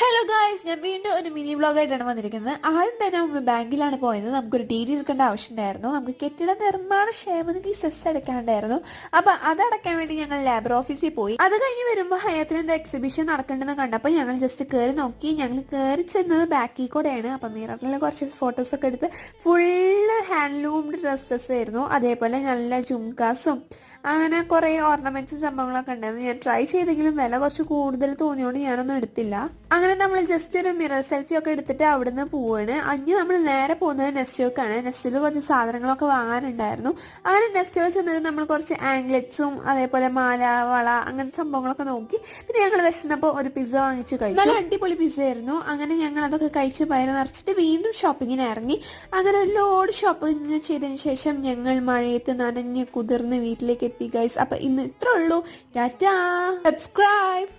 Hello guys, ഞാൻ വീണ്ടും ഒരു മിനി വ്ളോഗായിട്ടാണ് വന്നിരിക്കുന്നത്. ആദ്യം തന്നെ നമ്മൾ ബാങ്കിലാണ് പോയത്. നമുക്കൊരു ഡി ഡി എടുക്കേണ്ട ആവശ്യമുണ്ടായിരുന്നു. നമുക്ക് കെട്ടിട നിർമ്മാണ ക്ഷേമനിധി സെസ് അടയ്ക്കാനുണ്ടായിരുന്നു. അപ്പൊ അതടയ്ക്കാൻ വേണ്ടി ഞങ്ങൾ ലേബർ ഓഫീസിൽ പോയി. അത് കഴിഞ്ഞ് വരുമ്പോൾ ഹയത്തിൽ എന്തോ എക്സിബിഷൻ നടക്കേണ്ടതെന്ന് കണ്ടപ്പോൾ ഞങ്ങൾ ജസ്റ്റ് കയറി നോക്കി. ഞങ്ങൾ കയറി ചെന്നത് ബാക്കിൽ കൂടെയാണ്. അപ്പം മിററിൽ കുറച്ച് ഫോട്ടോസൊക്കെ എടുത്ത് ഫുള്ള് ഹാൻഡ്ലൂംഡ് ഡ്രസ്സസ് ആയിരുന്നു. അതേപോലെ നല്ല ജുംകാസും അങ്ങനെ കുറേ ഓർണമെന്റ്സും സംഭവങ്ങളൊക്കെ ഉണ്ടായിരുന്നു. ഞാൻ ട്രൈ ചെയ്തെങ്കിലും വില കുറച്ച് കൂടുതൽ തോന്നിയോണ്ട് ഞാനൊന്നും എടുത്തില്ല. അങ്ങനെ നമ്മൾ ജസ്റ്റ് ഒരു മിറർ സെൽഫി ഒക്കെ എടുത്തിട്ട് അവിടുന്ന് പോവാണ്. അഞ്ഞ് നമ്മൾ നേരെ പോകുന്നത് നെസ്റ്റോക്കാണ്. നെസ്റ്റിൽ കുറച്ച് സാധനങ്ങളൊക്കെ വാങ്ങാനുണ്ടായിരുന്നു. അങ്ങനെ നെസ്റ്റോയിൽ ചെന്നിട്ട് നമ്മൾ കുറച്ച് ആംഗ്ലെറ്റ്സും അതേപോലെ മാല, വള അങ്ങനത്തെ സംഭവങ്ങളൊക്കെ നോക്കി. പിന്നെ ഞങ്ങൾ വിശന്നപ്പോൾ ഒരു പിസ്സ വാങ്ങിച്ച് കഴിച്ചു. നല്ല അടിപൊളി പിസ്സ ആയിരുന്നു. അങ്ങനെ ഞങ്ങൾ അതൊക്കെ കഴിച്ച് വയറ് നിറച്ചിട്ട് വീണ്ടും ഷോപ്പിങ്ങിന് ഇറങ്ങി. അങ്ങനെ ഒരു ലോഡ് ഷോപ്പിംഗ് ചെയ്തതിന് ശേഷം ഞങ്ങൾ മഴയത്ത് നനഞ്ഞ് കുതിർന്ന് വീട്ടിലേക്ക് എത്തി ഗൈസ്. അപ്പം ഇന്ന് ഇത്രേ ഉള്ളൂ. ടാറ്റാ. സബ്സ്ക്രൈബ്.